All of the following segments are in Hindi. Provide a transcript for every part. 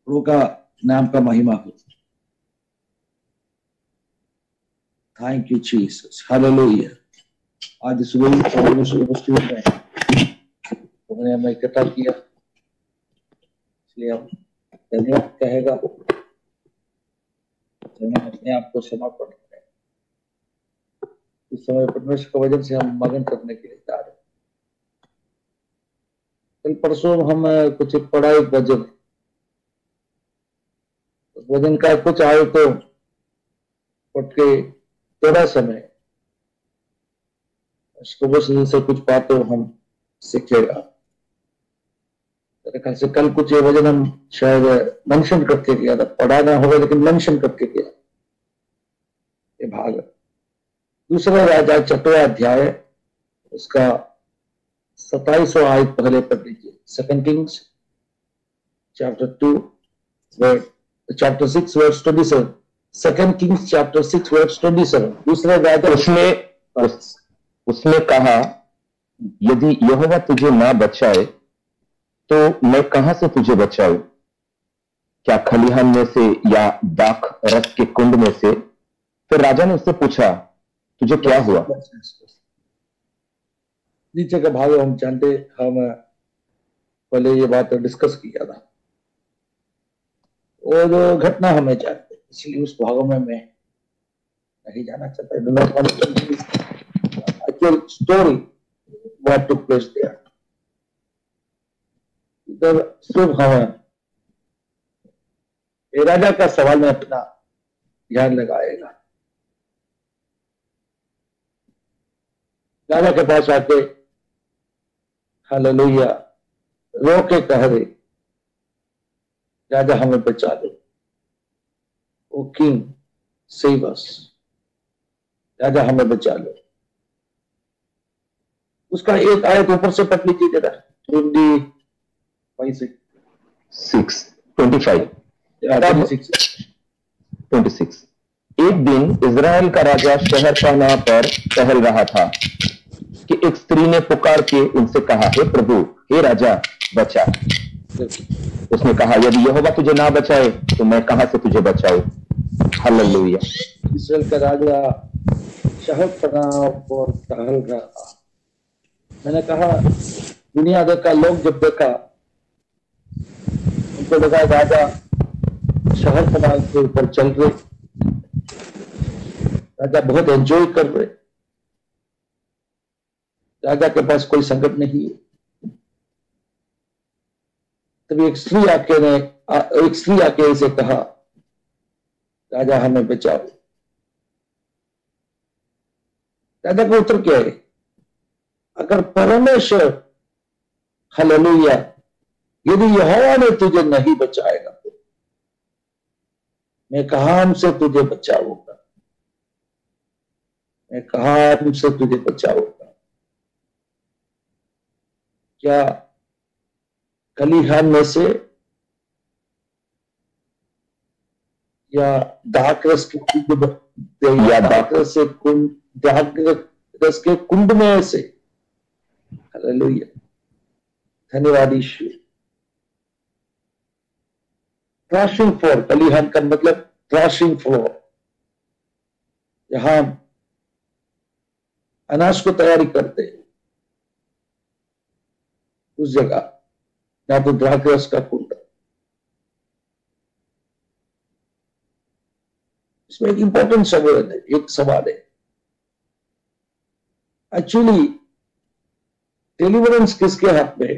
प्रभु का नाम का महिमा हो। Thank you Jesus, hallelujah. आज सुबह उन्होंने हमें इकट्ठा किया, इसलिए हम धन्यवाद कहेगा। हमें अपने आप को समर्पण करें। इस समय परमेश्वर का वचन से हम मगन करने के लिए जा रहे हैं। कल परसों हम कुछ पढ़ा एक वचन, उस वचन का कुछ आए तो पढ़ के थोड़ा समय उसको बस से कुछ बातें हम सीखेगा। मेरे ख्याल से कल कुछ ये वचन हम शायद मेंशन करके किया था, पढ़ा ना होगा लेकिन मेंशन करके किया ये भाग। दूसरा राजा 6वां अध्याय उसका 27वां आयत पहले पढ़ लीजिए। 2 Kings chapter 2 chapter 6 verse 27। 2 Kings chapter 6 verse 27। दूसरा राजा उसने कहा, यदि यहोवा तुझे ना बचाए तो मैं कहां से तुझे बचाऊं? क्या खलिहान में से या दाख रस के कुंड में से? फिर राजा ने उससे पूछा, तुझे क्या हुआ? नीचे का भाग हम जानते, हम पहले ये बात डिस्कस किया था और घटना हमें जानते, इसलिए उस भागों में मैं नहीं जाना चाहता। Actual story what took place there। इधर सिर्फ हमें राजा का सवाल में अपना ध्यान लगाएगा। राजा के पास आके हालेलुया रो के कह रहे, राजा हमें बचा दो, ओ किंग सेव अस, राजा हमें बचा लो। उसका एक आयत ऊपर से पढ़ लीजिए जरा, 25। एक दिन इजराइल का राजा शहर पनाह पर टहल रहा था कि एक स्त्री ने पुकार के उनसे कहा, हे प्रभु, हे राजा, बचा। उसने कहा, यदि यहोवा तुझे ना बचाए तो मैं कहां से तुझे बचाऊं? हालेलुया। इस्राएल का राजा शहर पनाह पर टहल रहा था। मैंने कहा दुनिया देखा, लोग जब देखा उनको देखा राजा शहर पनाह के ऊपर चल रहे, राजा बहुत एंजॉय कर रहे, राजा के पास कोई संकट नहीं है। तभी एक स्त्री आके इसे कहा, राजा हमें बचाओ। राजा का उत्तर क्या है? अगर परमेश्वर हालेलुया यदि यहोवा ने तुझे नहीं बचाएगा तो मैं कहां से तुझे बचाऊंगा? मैं कहां से तुझे बचाऊंगा? क्या खलिहान में से या दाखरस के कुंड, या दाखरस के कुंड में से? हालेलुया, धन्यवाद ईश्वर। थ्रैशिंग फ्लोर, खलिहान का मतलब थ्रैशिंग फ्लोर, जहां अनाज को तैयारी करते हैं, उस जगह या तो द्राक्षरस का कुंड। इसमें एक इंपॉर्टेंट सवाल है। एक्चुअली डिलीवरेंस किसके हाथ में है?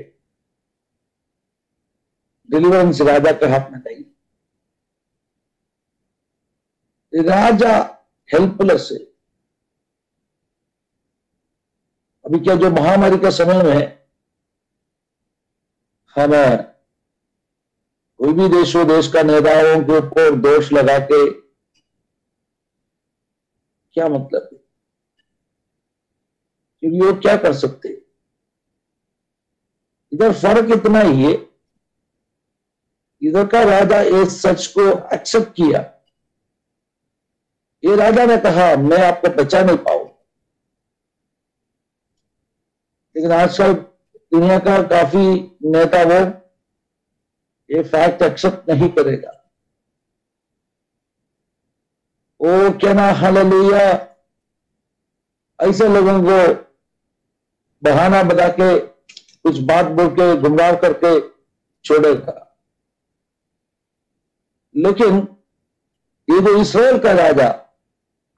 डिलीवरेंस राजा के हाथ में नहीं। राजा हेल्पलेस है। अभी क्या जो महामारी का समय में हम कोई भी देश का नेताओं के ऊपर दोष लगा के क्या मतलब है? क्योंकि वो क्या कर सकते? इधर फर्क इतना ही है, इधर का राजा इस सच को एक्सेप्ट किया। ये राजा ने कहा मैं आपको बचा नहीं पाऊं। लेकिन आजकल दुनिया का काफी नेता वो ये फैक्ट एक्सेप्ट नहीं करेगा। ओ क्या ना हालेलुया, ऐसे लोगों को बहाना बता के कुछ बात बोल के गुमराह करके छोड़ेगा। लेकिन ये जो इस्राएल का राजा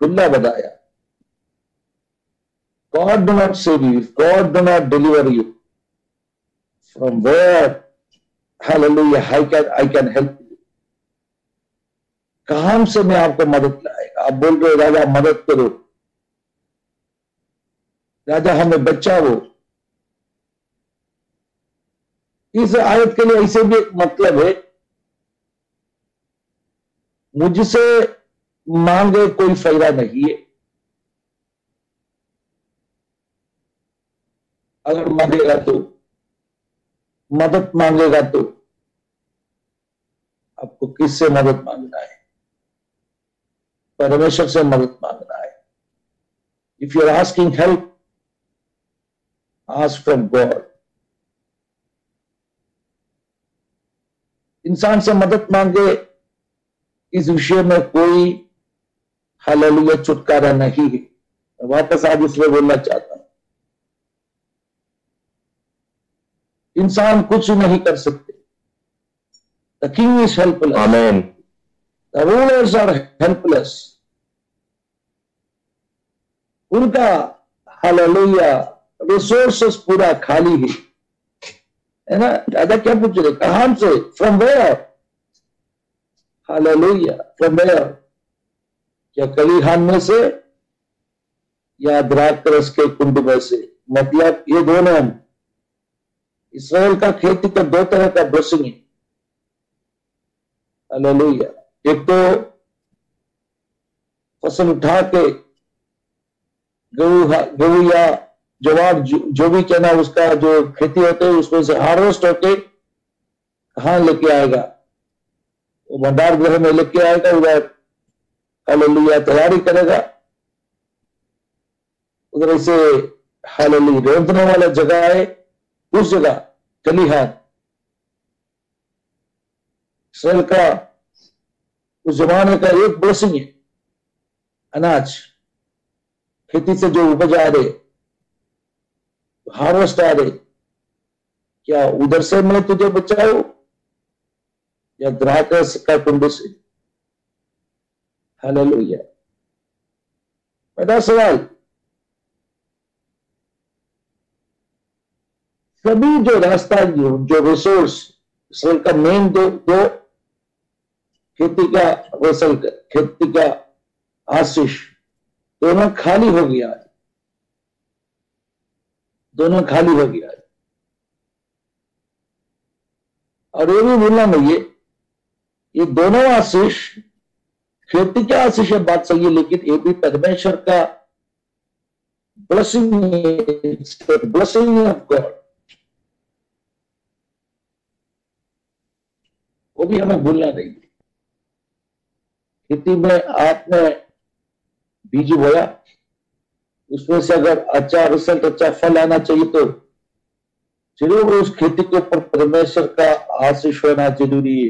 खुला बताया, God do not save you, God do not deliver you. From where, hallelujah, I can help you. कहां से मैं आपको मदद लाएगा? आप बोल रहे राजा मदद करो, राजा हमें बचाओ। इस आयत के लिए ऐसे भी एक मतलब है, मुझसे मांगे कोई फायदा नहीं है, अगर मांगेगा तो, मदद मांगेगा तो आपको किससे मदद मांगना है? परमेश्वर से मदद मांगना है। If you are asking help, ask from God. इंसान से मदद मांगे इस विषय में कोई हालेलुया छुटकारा नहीं है। वापस आज इसलिए बोलना चाहता हूं, इंसान कुछ नहीं कर सकते। द किंग इज हेल्पलेस, आमीन। The rulers are helpless. उनका हालेलुया रिसोर्सेस पूरा खाली है ना। राजा क्या पूछ रहे, कहां से? From where? Hallelujah, from where? क्या कलीहान में से या द्राक्षरस के कुंड में से? मतलब ये दोनों, इसराइल का खेती का दो तरह का ब्लेसिंग है। हालेलुया, एक तो फसल उठा के गेहूं या ज्वार जो भी कहना उसका जो खेती होते है उसमें से हार्वेस्ट होके कहां लेके आएगा? वो भंडार गृह में लेके आएगा, उधर हालेलुया तैयारी करेगा। उधर ऐसे हालेलुया रोंदने वाला जगह है, उस जगह कलीहान इसराइल का उस जमाने का एक ब्लेसिंग है। अनाज खेती से जो उपज आ रहे, हार्वेस्ट आ रहे, क्या उधर से मैं तुझे बचाऊं या द्राक्षरस का कुंड से? हालेलुया। पहला सवाल, सभी जो रास्ता जो रिसोर्स इसराइल का मेन दो खेती का फसल, खेती का आशीष, दोनों खाली हो गया, दोनों खाली हो गया। और ये भी भूलना नहीं है, ये दोनों आशीष, खेती का आशीष है, बात सही है, लेकिन ये भी परमेश्वर का ब्लेसिंग, ब्लेसिंग ऑफ गॉड, वो भी हमें भूलना नहीं। खेती में आपने बीज बोया, उसमें से अगर अच्छा रिजल्ट, अच्छा फल आना चाहिए तो जरूर उस खेती के ऊपर परमेश्वर का आशीष होना जरूरी है।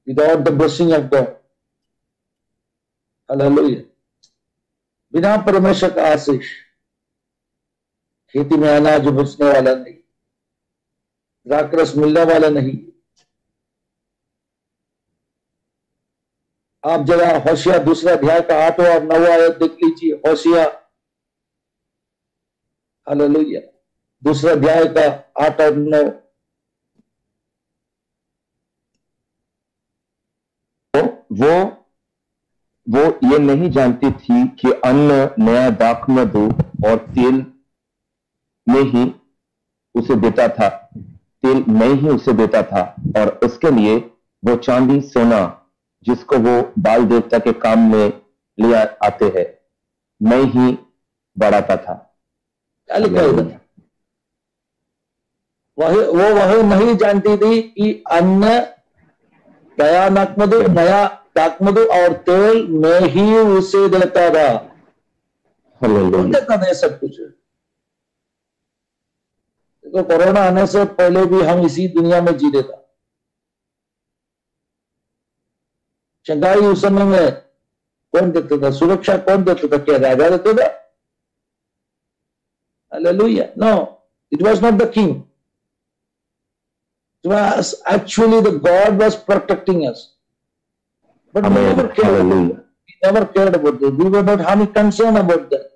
Without the blessing of God, hallelujah, बिना परमेश्वर का आशीष खेती में अनाज बचने वाला नहीं, द्राक्षरस मिलने वाला नहीं। आप जरा होशिया दूसरा अध्याय का 8वां और 9वां आयत देख लीजिए। होशिया, हालेलुया, दूसरा अध्याय का 8 और 9। वो ये नहीं जानती थी कि अन्न नया दाखमधु और तेल में ही उसे देता था, तेल में ही उसे देता था, और उसके लिए वो चांदी सोना जिसको वो बाल देवता के काम में ले आते हैं, मैं ही बढ़ाता था। क्या लिखा है उधर? वह नहीं जानती थी कि अन्न नया दाखमधु और तेल में ही उसे देता था। देता था सब कुछ, देखो कोरोना आने से पहले भी हम इसी दुनिया में जी रहे था। शंघाई उस समय में कौन देता था? सुरक्षा कौन देता था? क्या राजा देता था? Hallelujah. No, it was not the king, it was actually the God was protecting us, but we never cared about that, we were not having concern about that।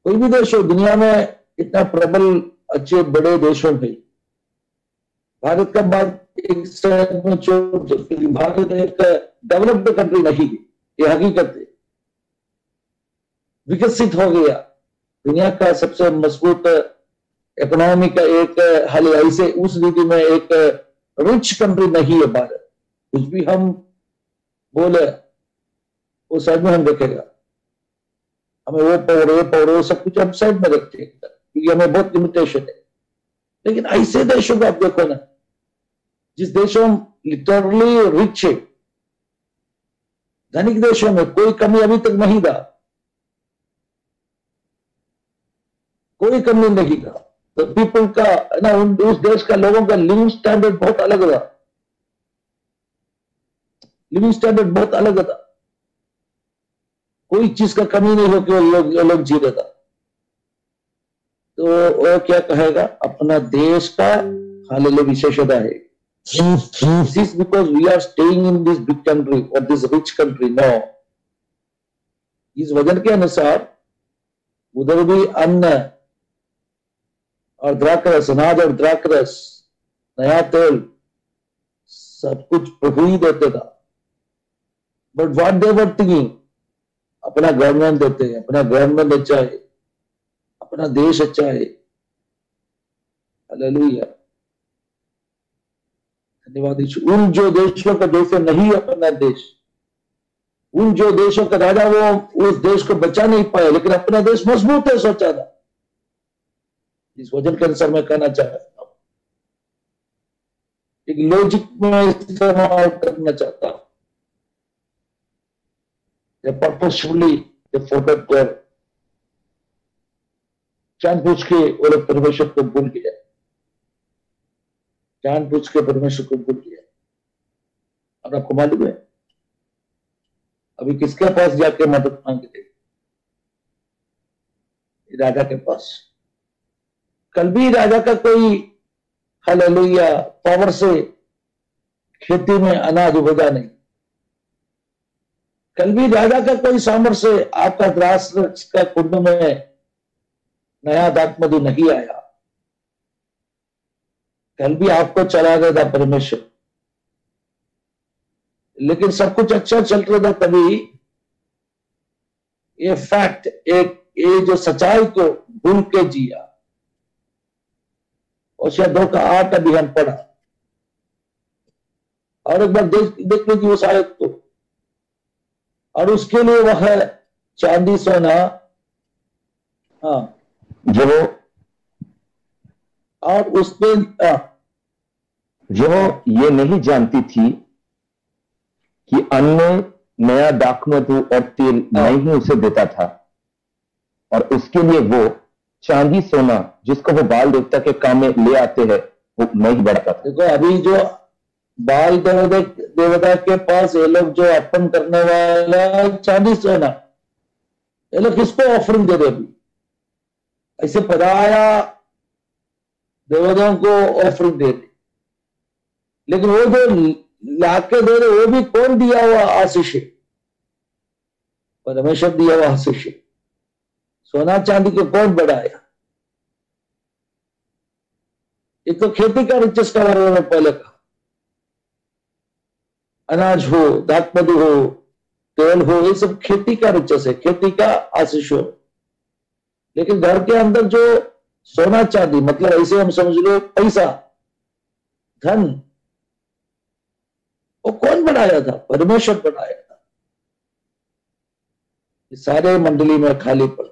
कोई भी देश हो दुनिया में, इतना प्रबल अच्छे बड़े देशों में भारत का बाद एक साइड में भारत एक डेवलप्ड कंट्री नहीं है, ये हकीकत है। विकसित हो गया, दुनिया का सबसे मजबूत इकोनॉमी का एक हाल ऐसे उस रीति में एक रिच कंट्री नहीं है भारत। कुछ भी हम बोले वो साइड में हम देखेगा, हमें वो पावर वो सब कुछ हम साइड में रखते हैं क्योंकि हमें बहुत लिमिटेशन है। लेकिन ऐसे देशों को आप देखो ना, जिस देशों में लिटरली रिच है, धनिक देशों में कोई कमी अभी तक नहीं था, कोई कमी नहीं था। तो पीपल का ना, उस देश का लोगों का लिविंग स्टैंडर्ड बहुत अलग था, लिविंग स्टैंडर्ड बहुत अलग था, कोई चीज का कमी नहीं हो कि वो लोग जी रहे था। तो वो क्या कहेगा, अपना देश का हालेलुया विशेषता है। This is because we are staying in this big country or this rich country। No, इस वजन के अनुसार उधर भी अन्न और द्राक्षरस, अनाज और द्राक्षरस, नया तेल, सब कुछ प्रभु ही देते था। But what they were thinking, अपना गवर्नमेंट देते हैं, अपना गवर्नमेंट अच्छा है, अपना देश अच्छा है। हालेलुया, धन्यवाद यीशु। उन जो देशों का जैसे नहीं अपना देश, उन जो देशों का राजा वो उस देश को बचा नहीं पाया, लेकिन अपना देश मजबूत है, सोचा था। इस वजन के अनुसार मैं कहना चाहता हूं, एक लॉजिक में इस्तेमाल करना चाहता हूं। पर्पसफुली फोकस कर जानबूझ के वो लोग परमेश्वर को भूल गया, जानबूझ के परमेश्वर को भूल गया। और आपको मालूम है अभी किसके पास जाके मदद मांगी थी? राजा के पास। कल भी राजा का कोई हालेलुया पावर से खेती में अनाज उपजा नहीं, कल भी राजा का कोई सामर्थ्य से आपका द्राक्ष का कुंड में नया दाखमधु नहीं आया, कल भी आपको चला गया था परमेश्वर। लेकिन सब कुछ अच्छा चल रहा था, तभी ये फैक्ट, ये जो सच्चाई को भूल के जिया। होशियार 2:8 अभी हम पढ़ा, और एक बार देख लीजिए उस आयत को। और उसके लिए वह चांदी सोना, हाँ, जो और उसने जो ये नहीं जानती थी कि अन्न, नया दाखमधु और तेल मैं ही उसे देता था, और उसके लिए वो चांदी सोना जिसको वो बाल देवता के काम में ले आते हैं वो मैं ही बढ़ाता था। देखो अभी जो बाल देवता के पास ये लोग जो अर्पण करने वाला चांदी सोना, ये लोग किसको ऑफरिंग दे रहे? अभी ऐसे पराया देवताओं को ऑफरिंग दे रहे, लेकिन वो जो लाके दे रहे वो भी कौन दिया हुआ आशीष है? परमेश्वर दिया हुआ आशीष है। सोना चांदी को कौन बढ़ाया? एक तो खेती का रिचेस का बारे में पहले कहा, अनाज हो, दाखमधु हो, तेल हो, ये सब खेती का रिचेस है, खेती का आशीष हो। लेकिन घर के अंदर जो सोना चांदी, मतलब ऐसे हम समझ लो पैसा, धन, वो कौन बनाया था? परमेश्वर बनाया था। इस सारे मंडली में खाली पड़।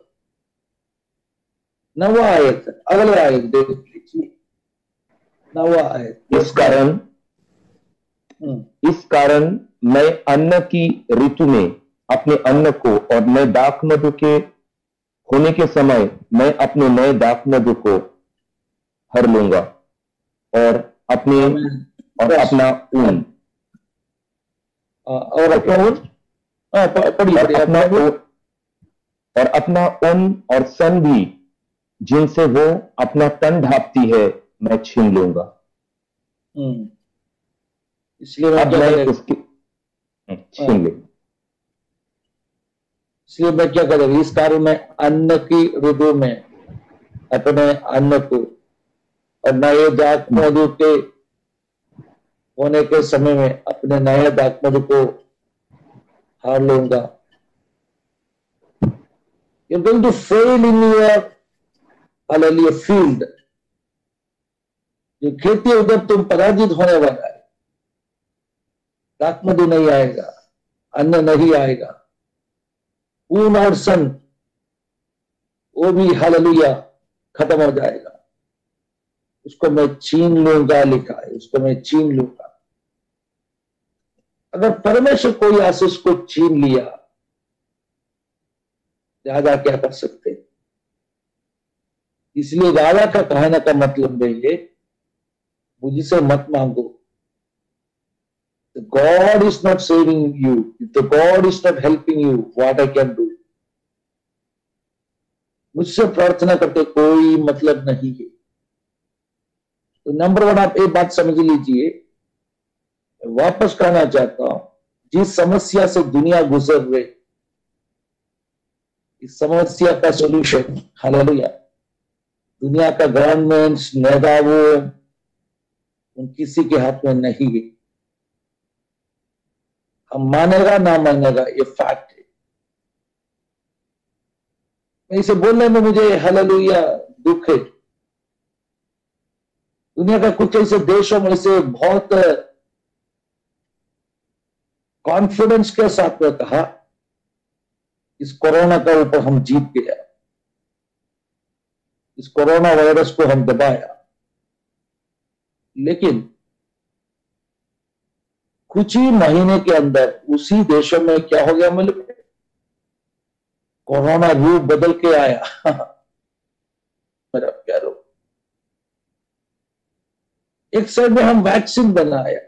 नवा आयत, अगले आयत देख लीजिए, नवा आयत। इस कारण मैं अन्न की ऋतु में अपने अन्न को और मैं दाखमधु के होने के समय मैं अपने नए दाखमधु को हर लूंगा और अपने और अपना ऊन और अपना ऊन और अपना ऊन और सन भी जिनसे वो अपना तन ढांपती है मैं छीन लूंगा। इसलिए मैं उसकी छीन लूंगा। इसलिए मैं क्या करेंगे इस कार्य में अन्न की ऋतु में अपने अन्न को और नए दाखमधु के होने के समय में अपने नए दाखमधु को हार लूंगा। You're going to fail in your hallelujah field. जो खेती उधर तुम पराजित होने वाला है। दाखमधु नहीं आएगा, अन्न नहीं आएगा, ऊन और सन वो भी हालेलुया खत्म हो जाएगा। उसको मैं छीन लूंगा लिखा है, उसको मैं छीन लूंगा। अगर परमेश्वर कोई आशीष को छीन लिया, राजा क्या कर सकते? इसलिए राजा का कहने का मतलब है मुझसे मत मांगो। God is not saving you. If the God is not helping you, what I can do? मुझसे प्रार्थना करते कोई मतलब नहीं है। तो नंबर वन आप एक बात समझ लीजिए, वापस कहना चाहता हूं, जिस समस्या से दुनिया गुजर रही, इस समस्या का सॉल्यूशन हालेलुया दुनिया का गवर्नमेंट्स नेताओं उन किसी के हाथ में नहीं है। हम मानेगा ना मानेगा ये फैक्ट है। मैं इसे बोलने में मुझे हालेलुया दुख है। दुनिया का कुछ ऐसे देशों में से बहुत कॉन्फिडेंस के साथ में कहा इस कोरोना का ऊपर हम जीत गया, इस कोरोना वायरस को हम दबाया। लेकिन कुछ ही महीने के अंदर उसी देशों में क्या हो गया मतलब कोरोना रूप बदल के आया। मेरा प्यारो, एक साइड में हम वैक्सीन बनाया,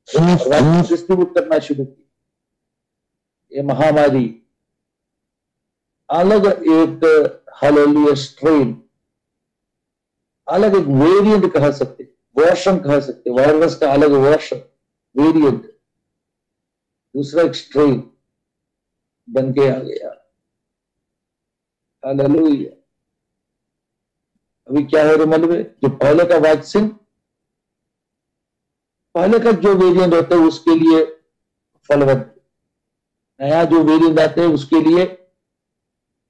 वैक्सीन डिस्ट्रीब्यूट करना शुरू किया। ये महामारी अलग एक हालेलुया स्ट्रेन, अलग एक वेरिएंट कह सकते, वर्षन कह सकते, वायरस का अलग वर्षन वेरिएंट, दूसरा एक स्ट्रेन बन के आ गया। हालेलुया। अभी क्या है रे मलबे, जो पहले का वैक्सीन, पहले का जो वेरिएंट होता है उसके लिए फलवद, नया जो वेरिएंट आते हैं उसके लिए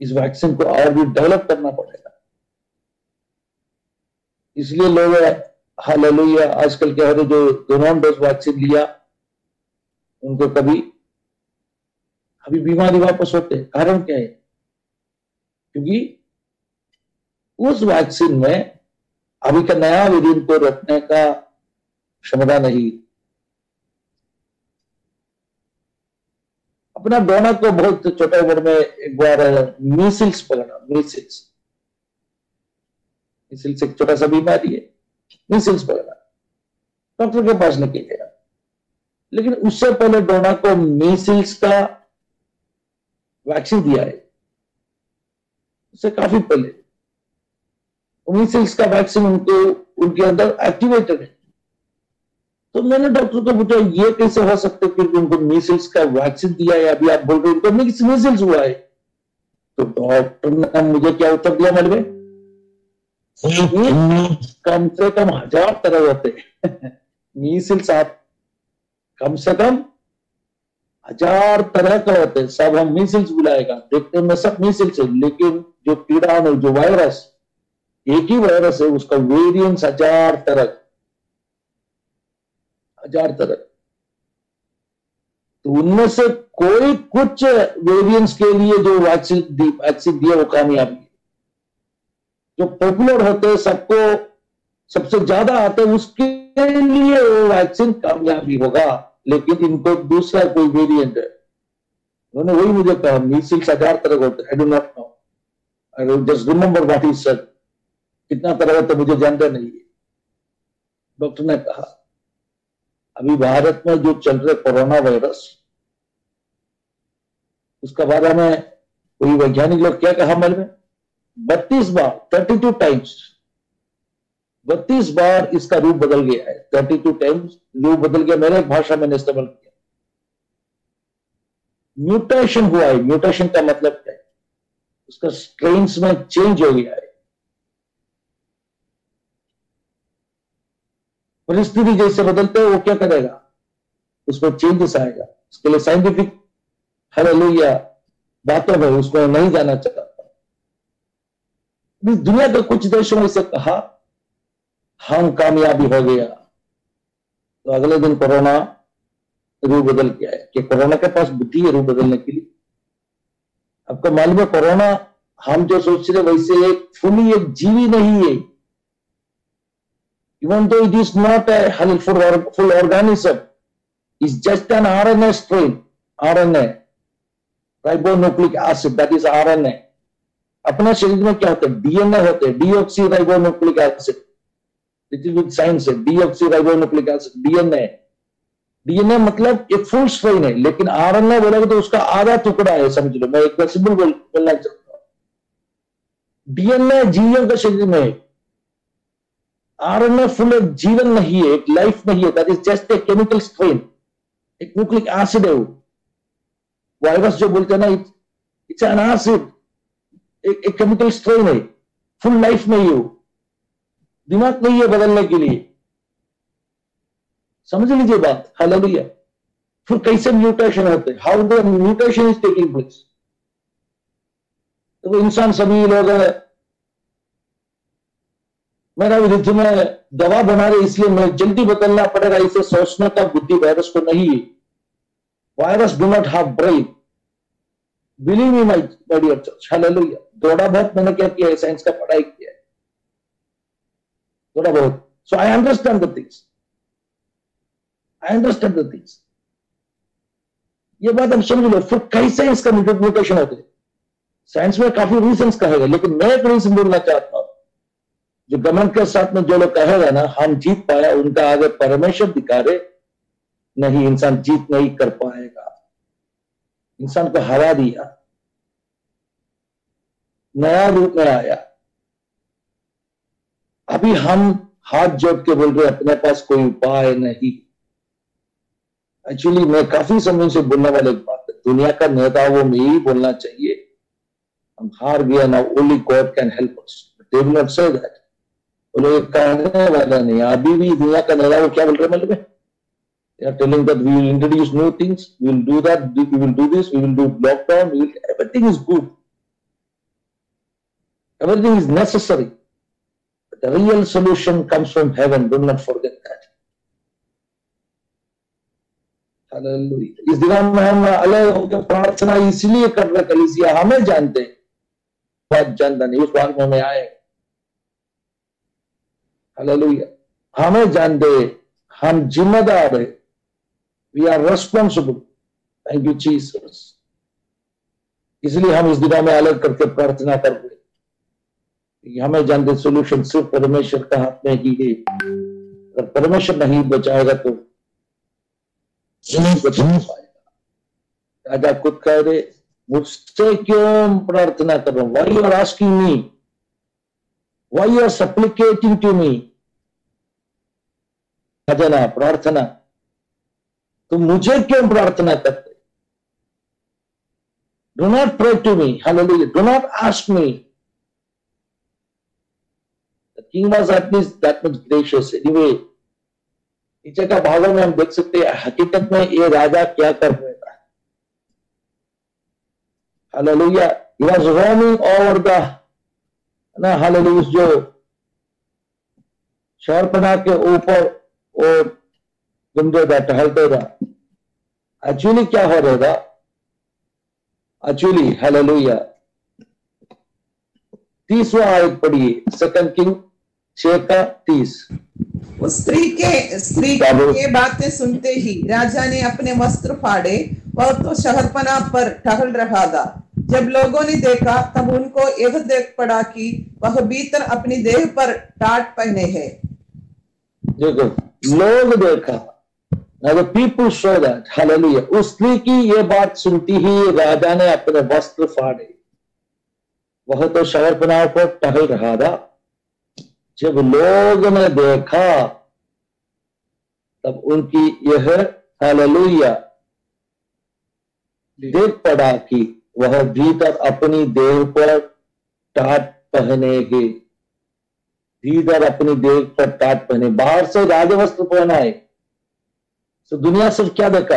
इस वैक्सीन को और भी डेवलप करना पड़ेगा। इसलिए लोग हालेलुया आजकल क्या होते जो दोनों डोज वैक्सीन लिया उनको कभी अभी बीमारी वापस होते हैं। कारण क्या है? क्योंकि उस वैक्सीन में अभी का नया वेरिएंट को रोकने का क्षमता नहीं। अपना डोना को बहुत छोटा उम्र में एक बार मीसिल्स पकड़ा। मीसिल्स एक छोटा सा बीमारी है, मीसिल्स पकड़ा, डॉक्टर के पास लेके गया। लेकिन उससे पहले डोना को मीसिल्स का वैक्सीन दिया है, उससे काफी पहले मीसिल्स का वैक्सीन उनके अंदर एक्टिवेटेड है। तो मैंने डॉक्टर को पूछा ये कैसे हो सकता है कि उनको मीसिल्स का वैक्सीन दिया है, अभी आप बोल रहे हो उनको मीसिल्स हुआ है। तो डॉक्टर ने मुझे क्या उत्तर दिया मालूम है? कम से कम 1000 तरह होते हैं मीसिल्स, आप कम से कम 1000 तरह का होते हैं। सब हम मीसिल्स बुलाएगा, देखते में सब मीसिल्स है, लेकिन जो कीड़ाणु जो वायरस एक ही वायरस है, उसका वेरिएंट्स 1000 तरह। तो उनमें से कोई कुछ वेरिएंट्स के लिए जो वैक्सीन दिए वो कामयाबी है। जो पॉपुलर होते हैं, सबको सबसे ज्यादा आते हैं, उसके लिए वो वैक्सीन कामयाबी होगा। लेकिन इनको दूसरा कोई वेरिएंट है, उन्होंने वही मुझे कहा, मीसिल्स 1000 तरह के होते, आई do not no, I just remember what he said, कितना तरह का तो मुझे जानता नहीं है। डॉक्टर ने कहा अभी भारत में जो चल रहे कोरोना वायरस, उसका बारे में कोई वैज्ञानिक लोग क्या कहा हमारे में, 32 बार 32 टाइम्स 32 बार इसका रूप बदल गया है, 32 टाइम्स रूप बदल गया, मेरे भाषा में इस्तेमाल किया। म्यूटेशन हुआ है। म्यूटेशन का मतलब क्या है, उसका स्ट्रेन्स में चेंज हो गया है। परिस्थिति जैसे बदलते हैं वो क्या करेगा, उसमें चेंजेस आएगा। उसके लिए साइंटिफिक हालेलुया बातों में उसमें नहीं जाना चाहता। दुनिया के कुछ देशों में से कहा हम कामयाबी हो गया, तो अगले दिन कोरोना रूप बदल गया है कि कोरोना के पास बुद्धि है रूप बदलने के लिए। आपको मालूम है कोरोना हम जो सोच रहे वैसे एक फुली एक जीवी नहीं है। Even though it is not a full organism, it's just an RNA strain, RNA, ribonucleic acid, that is RNA. अपने शरीर में क्या होता है, डीएनए होते हैं, deoxyribonucleic acid, with science है, deoxyribonucleic acid, DNA. DNA मतलब एक फुल स्ट्रेन है, लेकिन आरएनए बोलोगे तो उसका आधा टुकड़ा है, समझ लो। मैं एक सिंपल बोलना चाहता हूं, डीएनए जीवियों के शरीर में है, आरएनए फुल एक जीवन नहीं है, एक लाइफ नहीं है, that is just a chemical strain, एक न्यूक्लिक एसिड है वो। वायरस जो बोलते हैं ना, इट्स एन एसिड, एक केमिकल स्ट्रेन है, फुल लाइफ नहीं है वो, दिमाग नहीं है बदलने के लिए। समझ लीजिए बात, हालेलुया। फिर कैसे म्यूटेशन होते हैं, how the mutation is taking place. तो इंसान सभी लोग मेरा विरुद्ध में दवा बना रहे, इसलिए मैं जल्दी बदलना पड़ेगा, इसे सोचने का बुद्धि वायरस को नहीं है। Virus do not have brain, believe me my dear church, hallelujah. थोड़ा बहुत मैंने क्या किया है, साइंस का पढ़ाई किया है थोड़ा बहुत, so I understand the things, I understand the things. ये बात हम समझ लो। फिर कैसे इसका म्यूटेशन होते हैं, साइंस में काफी रीजंस कहेगा, लेकिन मैं एक रीजन बोलना चाहता हूं। जो गवर्नमेंट के साथ में जो लोग कहेगा ना हम जीत पाया, उनका आगे परमेश्वर दिखा रहे, नहीं इंसान जीत नहीं कर पाएगा। इंसान को हरा दिया, नया रूप में आया। अभी हम हाथ जोड़ के बोल रहे अपने पास कोई उपाय नहीं। एक्चुअली मैं काफी समय से बोलने वाले एक बात है, दुनिया का नेताओं में ही बोलना चाहिए हम हार गया ना, only God can help us, they will not say that. वो लोग कहने वाला नहीं। अभी भी दुनिया का नेता वो क्या बोल रहे मतलब, they are telling that we will introduce new things, we will do that, we will do this, we will do lockdown, everything is good, everything is necessary, but the real solution comes from heaven, do not forget that. Hallelujah. इस दिन में हम अलग होकर प्रार्थना इसलिए कर रहे कलीसिया, हमें जानते बात जानता नहीं, उस बात में हमें आए, हालेलुया। हमें जानते, हम जिम्मेदार है, we are responsible. Thank you Jesus. इसलिए हम इस दिनों में अलग करके प्रार्थना कर रहे, हमें जानते सोल्यूशन सिर्फ परमेश्वर का हाथ में ही है। अगर परमेश्वर नहीं बचाएगा तो नहीं बचा पाएगा। राजा खुद कह रहे, मुझसे क्यों प्रार्थना कर रहा हूं, why you are asking me, why you are supplicating to me. भजना प्रार्थना, तुम मुझे क्यों प्रार्थना करते, do not pray to me, hallelujah, do not ask me. The king was at least that much gracious. Anyway, नीचे का भागों में हम देख सकते हैं हकीकत में ये राजा क्या कर रहा था। Hallelujah, he was roaming over the ना, हालेलुया, जो शहरपनाह के ऊपर और घूमते था, टहलते था। एक्चुअली क्या हो रहा था, एक्चुअली हालेलुया 30वां आयत पढ़िए, 2 किंग 6 का 30। उस स्त्री के बातें सुनते ही राजा ने अपने वस्त्र फाड़े। वह तो शहरपनाह पर टहल रहा था। जब लोगों ने देखा तब उनको यह देख पड़ा कि वह भीतर अपनी देह पर टाट पहने है। देखो, लोग देखा, Now the people saw that, hallelujah। उस स्त्री की ये बात सुनती ही राजा ने अपने वस्त्र फाड़े। वह तो शहरपनाह पर टहल रहा था। जब लोग ने देखा तब उनकी यह हालेलुया देख पड़ा कि वह भीतर अपनी देह पर टाट पहने है। भीतर अपनी देह पर टाट पहने, बाहर से राज वस्त्र पहना है। तो दुनिया सिर्फ क्या देखा?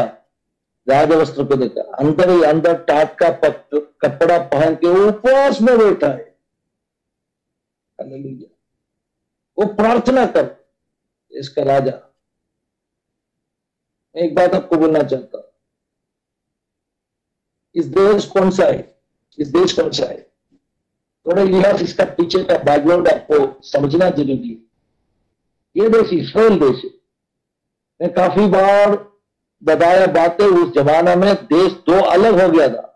राज वस्त्र को देखा। अंदर ही अंदर टाट का कपड़ा पहन के उपवास में बैठा है। हालेलुया। वो प्रार्थना कर, इसका राजा। एक बात आपको बोलना चाहता हूं, इस देश कौन सा है? इस देश कौन सा है? थोड़ा यह इसका पीछे का बैकग्राउंड आपको समझना जरूरी है। ये देश इस्राएल देश है। मैं काफी बार बताया बातें, उस जमाना में देश दो अलग हो गया था,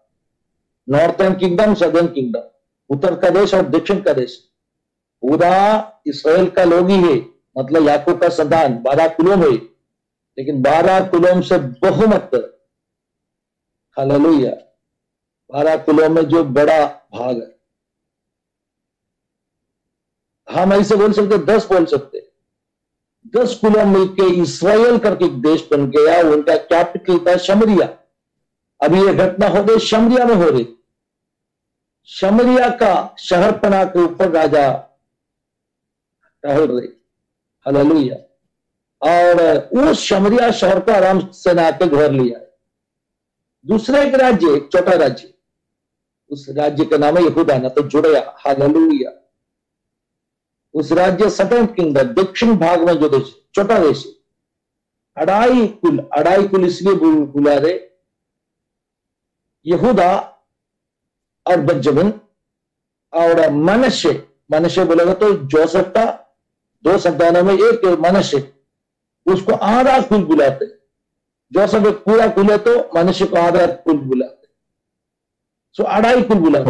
नॉर्थर्न किंगडम, सदर्न किंगडम, उत्तर का देश और दक्षिण का देश। पूरा इस्राएल का लोग ही है, मतलब याकूब का संतान 12 कुलों है, लेकिन 12 कुलों से बहुमत, हालेलुया, 12 कुलों में जो बड़ा भाग है, हम ऐसे बोल सकते, 10 बोल सकते, 10 कुलों मिलकर इस्राएल करके एक देश बन गया। उनका कैपिटल था शमरिया। अभी ये घटना हो गई शमरिया में हो रही। शमरिया का शहरपनाह के ऊपर राजा टहल रहे, हालेलुया। और उस शमरिया शहर को आराम से नाते घर लिया है। दूसरा एक राज्य, एक छोटा राज्य, उस राज्य का नाम है यहूदा, ना तो जुड़या, हालेलुया। उस राज्य सदर्न किंगडम, दक्षिण भाग में जो देश, छोटा देश है, अढ़ाई कुल इसलिए बुला रहे, यहूदा और बेंजामिन और मनश्शे बोलेगा तो जोसेफ का 2 संतानों में एक मनश्शे, उसको आधा कुल बुलाते। जोसेफ एक पूरा कुल है तो मनश्शे को आधा कुल बुलाते। सो अढ़ाई कुल बुलाते,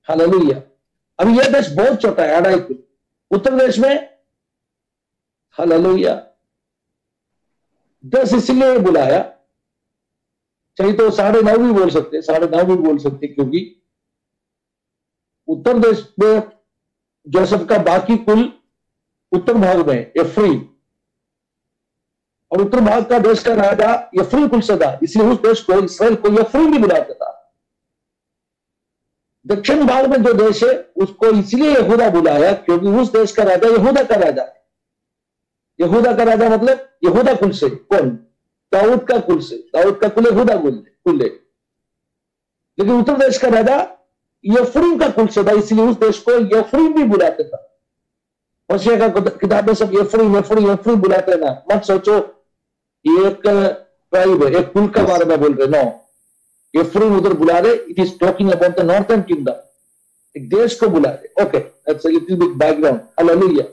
हालेलुया। अब यह देश बहुत छोटा है, अढ़ाई कुल। उत्तर देश में हालेलुया 10 इसलिए बुलाया, चाहिए तो 9.5 भी बोल सकते, 9.5 भी बोल सकते, क्योंकि उत्तर देश में जोसेफ का बाकी कुल उत्तर भाग में एफ्रीम, और उत्तर भाग का देश का राजा एफ्रीम कुल से था, इसलिए उस देश को, इस्राएल को एफ्रीम भी बुलाता था। दक्षिण भाग में जो देश है उसको इसलिए यहूदा बुलाया क्योंकि उस देश का राजा यहूदा का राजा है। यहूदा का राजा मतलब यहूदा कुल से, कौन? दाऊद का कुल से, दाऊद का कुल यहूदा कुल है। लेकिन उत्तर देश का राजा यफ्रीम का कुल से था, इसलिए उस देश को यफ्रीम भी बुलाते था। होशिया का किताब में सब यफ्रीम बुलाते ना, मत सोचो एक ट्राइब है, एक कुल के बारे में बोल रहे, नो, यफ्रीम उधर बुला रहे, it is talking about the northern kingdom, एक देश को बुला रहे। Okay, that's a little bit background, hallelujah.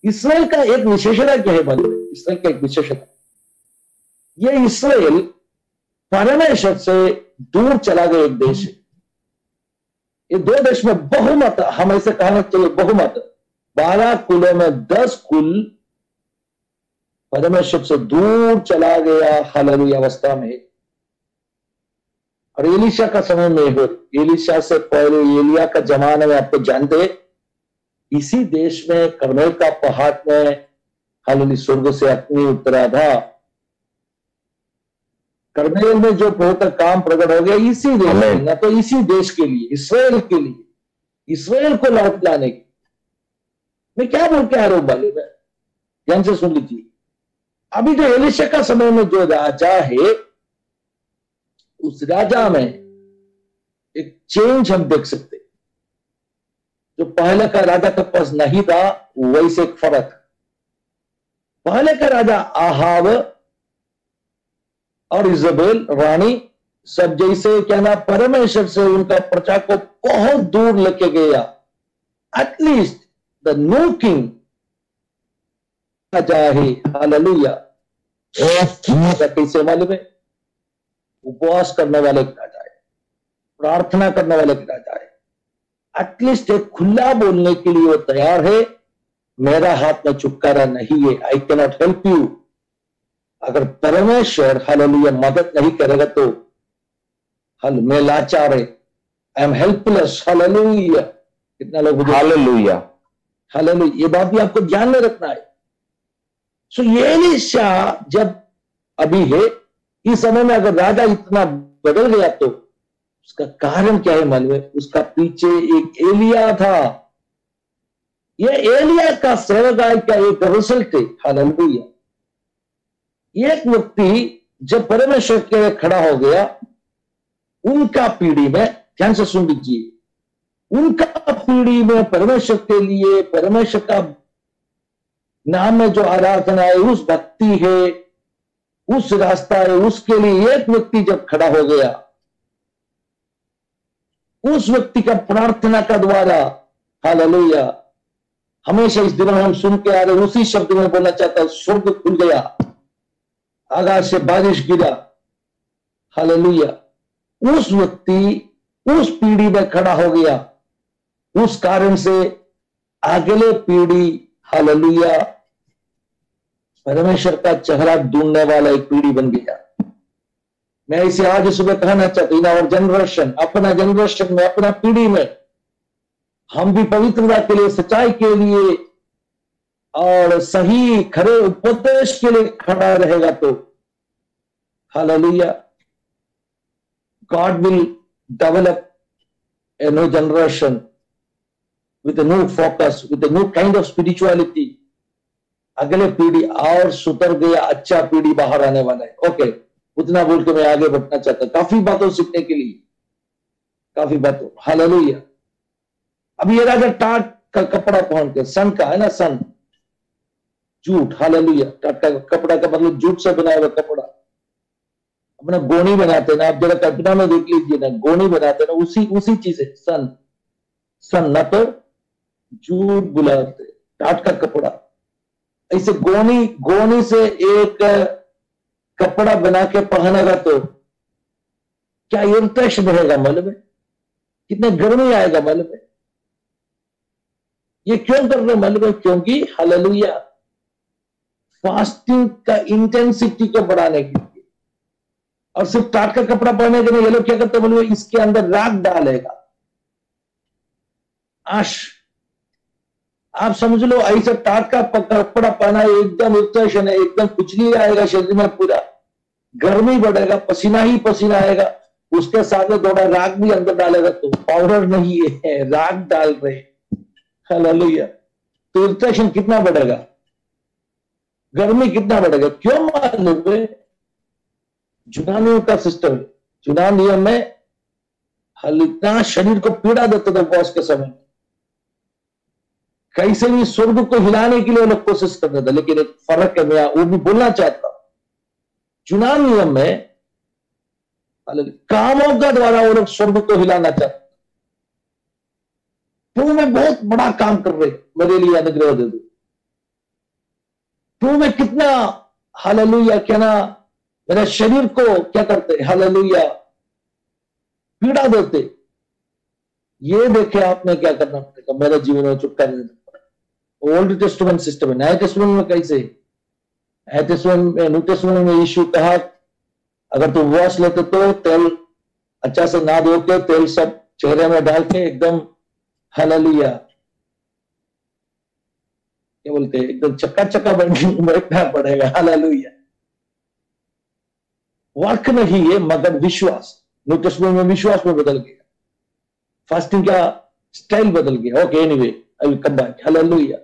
इस्राएल का एक विशेषता क्या है? इस्राएल का एक विशेषता, ये इस्राएल परमेश्वर से दूर चला गया एक देश है। ये 2 देश में बहुमत, हम ऐसे कहना चाहिए बहुमत, 12 कुलों में 10 कुल परमेश्वर से दूर चला गया, हालेलुया अवस्था में। और एलिशा का समय में हो, एलिशा से पहले एलिया का जमाने में, आपको जानते हैं, इसी देश में कर्मेल का पहाड़ में हालेलुया स्वर्ग से अग्नि उतरा था। कर्मेल में जो बहुत काम प्रकट हो गया इसी देश में, ना तो इसी देश के लिए, इस्राएल के लिए, इस्राएल को लौट लाने की। मैं क्या बोल के आ रहा हूं वाले में, ध्यान से सुन लीजिए। अभी जो एलिशा का समय में जो राजा है, उस राजा में एक चेंज हम देख सकते। जो पहले का राजा के पास नहीं था वैसे एक फर्क। पहले का राजा आहाब और इजबेल रानी सब जैसे क्या ना परमेश्वर से उनका प्रजा को बहुत दूर लेके गया। एटलीस्ट द न्यू किंग राजा है, हालेलुया। कैसे मालूम है? उपवास करने वाले की राजा है, प्रार्थना करने वाले की राजा है। एटलीस्ट एक खुला बोलने के लिए वो तैयार है, मेरा हाथ में छुटकारा नहीं है, I can not help you. अगर परमेश्वर हालेलुया मदद नहीं करेगा तो मैं लाचार है, आई एम हेल्पलेस, हालेलुया। कितना लोग हालेलुया, हालेलुया, ये बात भी आपको ध्यान में रखना है। सो ये एलीशा जब अभी है, इस समय में अगर राजा इतना बदल गया तो उसका कारण क्या है मालूम है? उसका पीछे एक एलिया था। ये एलिया का सेवकाई का एक रिजल्ट है, हालेलुया। एक व्यक्ति जब परमेश्वर के लिए खड़ा हो गया, उनका पीढ़ी में, ध्यान से सुन लीजिए, उनका पीढ़ी में परमेश्वर के लिए, परमेश्वर का नाम में जो आराधना है, उस भक्ति है, उस रास्ता है, उसके लिए एक व्यक्ति जब खड़ा हो गया, उस व्यक्ति का प्रार्थना का द्वारा, हालेलुया, हमेशा इस दिनों में हम सुन के आ रहे, उसी शब्द में बोलना चाहता हूं, स्वर्ग खुल गया, आकाश से बारिश गिरा, हालेलुया। उस व्यक्ति उस पीढ़ी में खड़ा हो गया, उस कारण से अगले पीढ़ी, हालेलुया, परमेश्वर का चेहरा ढूंढने वाला एक पीढ़ी बन गया। मैं इसे आज सुबह कहना चाहता हूं, इन आवर जनरेशन, अपना जनरेशन में, अपना पीढ़ी में हम भी पवित्रता के लिए, सच्चाई के लिए और सही खरे उपदेश के लिए खड़ा रहेगा तो hallelujah, God will develop a new generation with a new focus, with a new kind of spirituality. अगले पीढ़ी और सुधर गया, अच्छा पीढ़ी बाहर आने वाला है। ओके, उतना बोल के मैं आगे बढ़ना चाहता हूं, काफी बातों सीखने के लिए, काफी बातों, हालेलुया। अब ये राजा टाट का कपड़ा पहन के, सन का है ना, सन, जूट, हालेलुया। टाट का कपड़ा का मतलब जूट से बनाया हुआ कपड़ा, अपना गोनी बनाते ना, आप जरा कल्पना में देख लीजिए ना, गोनी बनाते ना, उसी चीज है सन, सन ना तो जूट बुलाते, टाट का कपड़ा। ऐसे गोनी से एक कपड़ा बना के पहनेगा तो क्या इरिटेशन रहेगा मालूम है? कितना गर्मी आएगा मालूम है? ये क्यों कर रहे मालूम है? क्योंकि हालेलुया, फास्टिंग का इंटेंसिटी को बढ़ाने के लिए। और सिर्फ टाट का कपड़ा पहने के लिए ये लोग क्या करते बोलूं, इसके अंदर राख डालेगा, आश, आप समझ लो, ऐसा टाट का कपड़ा पहना है, एकदम इरिटेशन है, एकदम खुजली आएगा शरीर में, पूरा गर्मी बढ़ेगा, पसीना ही पसीना आएगा, उसके साथ में थोड़ा राख भी अंदर डालेगा तो पाउडर नहीं है, राख डाल रहे, हालेलुया। तो इरिटेशन कितना बढ़ेगा, गर्मी कितना बढ़ेगा? क्यों मालूम है? यूनानियों का सिस्टम है, यूनानियों में इतना शरीर को पीड़ा देते थे उपवास के समय, कैसे भी स्वर्ग को हिलाने के लिए लोग कोशिश करते थे। लेकिन एक फर्क है, मैं वो भी बोलना चाहता हूं, यूनानियों में कामों का द्वारा वो लोग स्वर्ग को हिलाना चाहते, तू मैं बहुत बड़ा काम कर रहे, मेरे लिए अनुग्रह दे दो, तू मैं कितना, हालेलुया, क्या ना, मेरे शरीर को क्या करते, हालेलुया, पीड़ा देते। ये देखे आपने क्या करना पड़ेगा, मेरे जीवन में छुटकारा देना पड़ेगा। ओल्ड टेस्टमेंट सिस्टम है, नए टेस्टमेंट में कैसे? नए टेस्टमेंट में, न्यू टेस्टमेंट में यीशु कहा, अगर तू उपवास लेते तो तेल अच्छा से ना धो के, तेल सब चेहरे में डाल के एकदम, हालेलुया, क्या बोलते, एकदम चक्का चक्का बैठना पड़ेगा, हालेलुया। वर्क नहीं है मगर विश्वास। न्यू टेस्टमेंट में विश्वास में बदल गया, फास्टिंग का स्टाइल बदल गया। Okay, anyway, I will come back, hallelujah.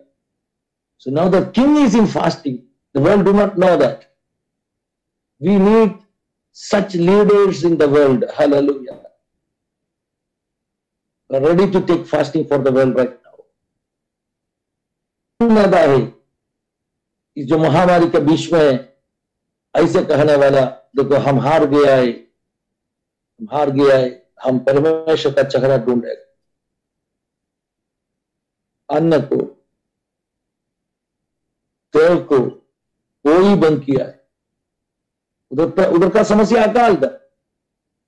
So now the king is in fasting, the world do not know that. We need such leaders in the world, hallelujah, ready to take fasting for the world right now. नदा है इस जो महामारी के बीच में ऐसे कहने वाला, देखो हम हार गया है, हम हार गया है, हम परमेश्वर का चेहरा ढूंढेगा, अन्न को, तेल को कोई बंद किया है। उधर का समस्या अकाल था।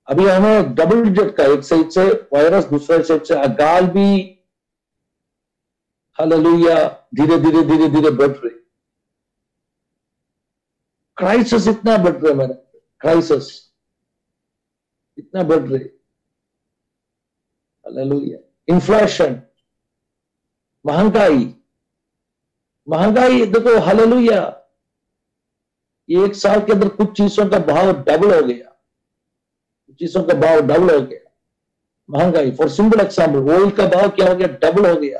अभी हमें डबल झटका, एक साइड से वायरस, दूसरे साइड से अकाल भी हालेलुया धीरे धीरे धीरे धीरे बढ़ रही। क्राइसिस इतना बढ़ रहा है मेरा, क्राइसिस इतना बढ़ रही। हालेलुया। इन्फ्लेशन, महंगाई देखो, हालेलुया। ये एक साल के अंदर कुछ चीजों का भाव डबल हो गया, चीजों का भाव डबल हो गया। महंगाई, फॉर सिंपल एग्जाम्पल, ऑयल का भाव क्या हो गया? डबल हो गया।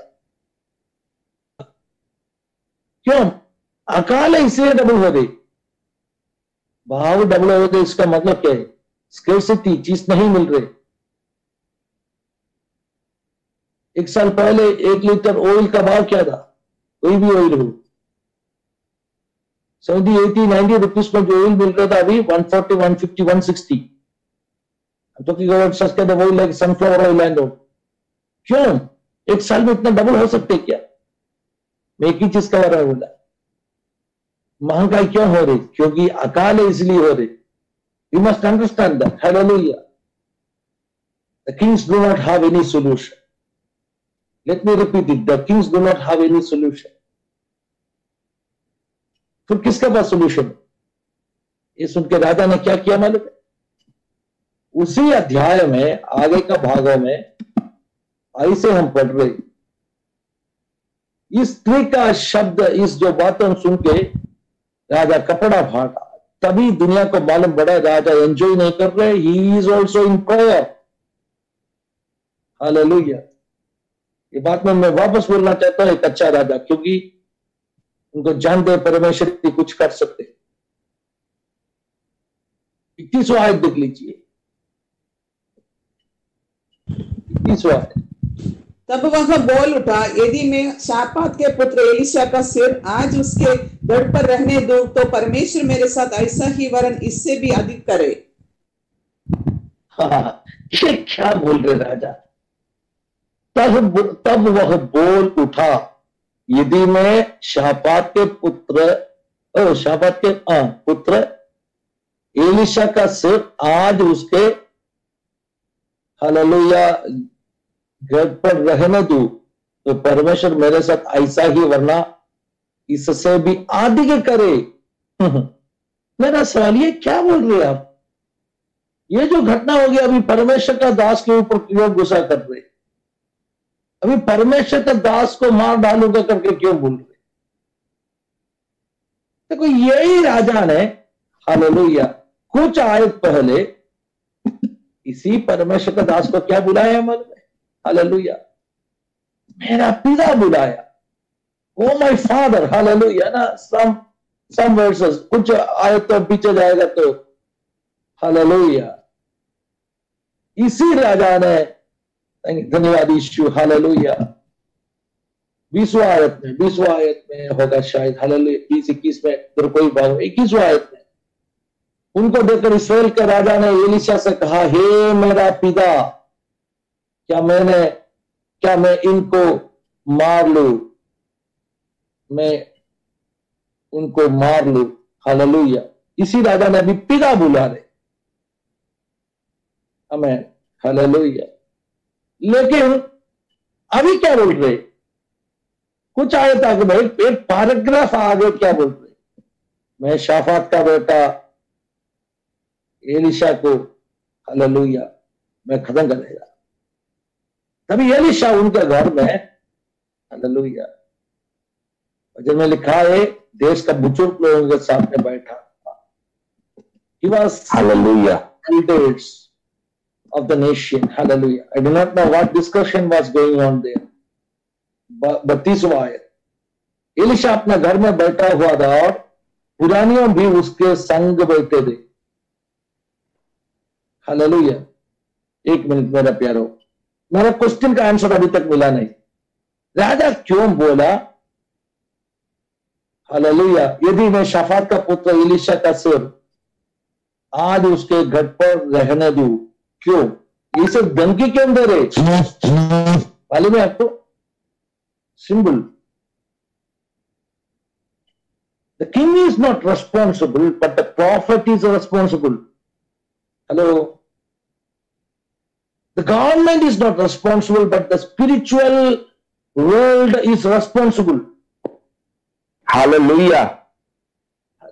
क्यों? अकाल है इसलिए डबल हो गई। भाव डबल हो गए, इसका मतलब क्या है? स्कैर्सिटी, चीज नहीं मिल रही। एक साल पहले 1 लीटर ऑयल का भाव क्या था? कोई भी ऑयल हो 70, 80, 90 रुपीज में जो ऑयल मिल रहा था, अभी 140, 150, 160। तो वही like sunflower oil and all. क्यों? एक साल में इतना डबल हो सकते क्या? मैं एक ही चीज का रहा बोला, महंगाई क्यों हो रही? क्योंकि अकाल है इसलिए हो रही। You must understand that. Hallelujah. The Kings do not have any solution. Let me repeat it, the Kings do not have any solution. फिर किसके पास सॉल्यूशन? ये सुन के राजा ने क्या किया मालूम है? उसी अध्याय में आगे का भागों में ऐसे हम पढ़ रहे, इस स्त्री का शब्द, इस जो बातों सुन के राजा कपड़ा फाटा। तभी दुनिया को मालूम पड़ा राजा एंजॉय नहीं कर रहे, he is also in prayer. Hallelujah. ये बात में मैं वापस बोलना चाहता हूं, एक अच्छा राजा, क्योंकि उनको जानते परमेश्वर की कुछ कर सकते। 21वां आयत देख लीजिए, 21वां आयत। तब वह बोल उठा, यदि मैं शापात के पुत्र एलीशा का सिर आज उसके गढ़ पर रहने दूं, तो परमेश्वर मेरे साथ ऐसा ही वरन इससे भी अधिक करे। हाँ, ये क्या बोल रहे राजा? तब वह बोल उठा, यदि मैं शापात के पुत्र एलीशा का सिर आज उसके हालेलुया घर पर रहने दूं, तो परमेश्वर मेरे साथ ऐसा ही वरना इससे भी अधिक करे। मेरा सवाल, ये क्या बोल रहे आप? ये जो घटना हो गई, अभी परमेश्वर का दास के ऊपर क्यों गुस्सा कर रहे? अभी परमेश्वर का दास को मार डालूंगा करके क्यों बोल रहे? देखो, यही राजा ने हालेलुया कुछ आयत पहले इसी परमेश्वर का दास को क्या बुलाया? मन में हालेलुया, मेरा पिता बुलाया, ओ माय फादर। हालेलुया ना, सम वर्सेस, कुछ आयत तो पीछे जाएगा तो हालेलुया इसी राजा ने, धन्यवाद यीशु। हालेलुया 20वां आयत में होगा शायद, हालेलुया 20-21 में, फिर कोई बात 21वां आयत में उनको देखकर इस्राएल के राजा ने एलीशा से कहा, हे मेरा पिता, क्या मैं इनको मार लूं? मैं उनको मार लूं? हालेलुया। इसी राजा ने अभी पिता बुला रहे। आमीन। हालेलुया। लेकिन अभी क्या बोल रहे? कुछ आयत आगे भाई, एक पैराग्राफ आगे क्या बोल रहे? मैं शाफात का बेटा एलीशा को हालेलुया मैं खत्म करेगा। तभी एलीशा उनके घर में हालेलुया, वचन में लिखा है, देश का बुजुर्ग लोगों के सामने बैठा। He was Hallelujah. elders of the nation. Hallelujah. I do not know what discussion was going on there. 32वां आयत, एलीशा अपने घर में बैठा हुआ था और पुरानियों भी उसके संग बैठे थे। हालेलुया। एक मिनट मेरा प्यारो, मेरा क्वेश्चन का आंसर अभी तक मिला नहीं। राजा क्यों बोला हालेलुया, यदि मैं शाफात का पुत्र एलीशा का सिर आज उसके घर पर रहने दूं? क्यों? ये सब धमकी क्यों दे रहे? मालूम है आपको? Symbol The king is not responsible, but the prophet is responsible. Hello. The government is not responsible, but the spiritual world is responsible. Hallelujah.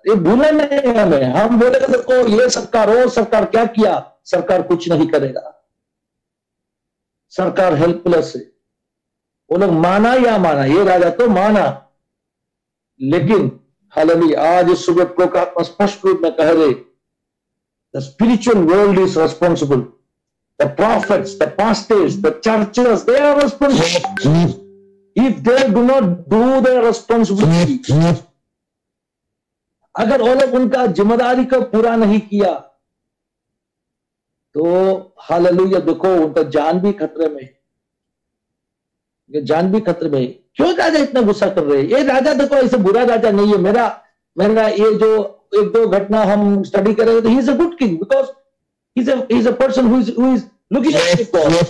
ये भूलना नहीं है हमें। हम बोलेगा देखो ये सरकार हो, सरकार क्या किया? सरकार कुछ नहीं करेगा। सरकार हेल्पलेस है। वो लोग माना या माना, ये राजा तो माना, लेकिन हालेलुया आज इस सुबह प्रभु आत्मा स्पष्ट रूप में कह रहे, the spiritual world is responsible, the prophets, the pastors, the churches, they are responsible if they do not do their responsibility. अगर वो लोग उनका जिम्मेदारी को पूरा नहीं किया तो हालेलुया देखो उनका जान भी खतरे में, जान भी खतरे में। क्यों राजा इतना गुस्सा कर रहे हैं? ये राजा देखो ऐसे बुरा राजा नहीं है। मेरा ये जो एक दो घटना हम स्टडी करेंगे तो he is a good king, because he is a person who is looking at God,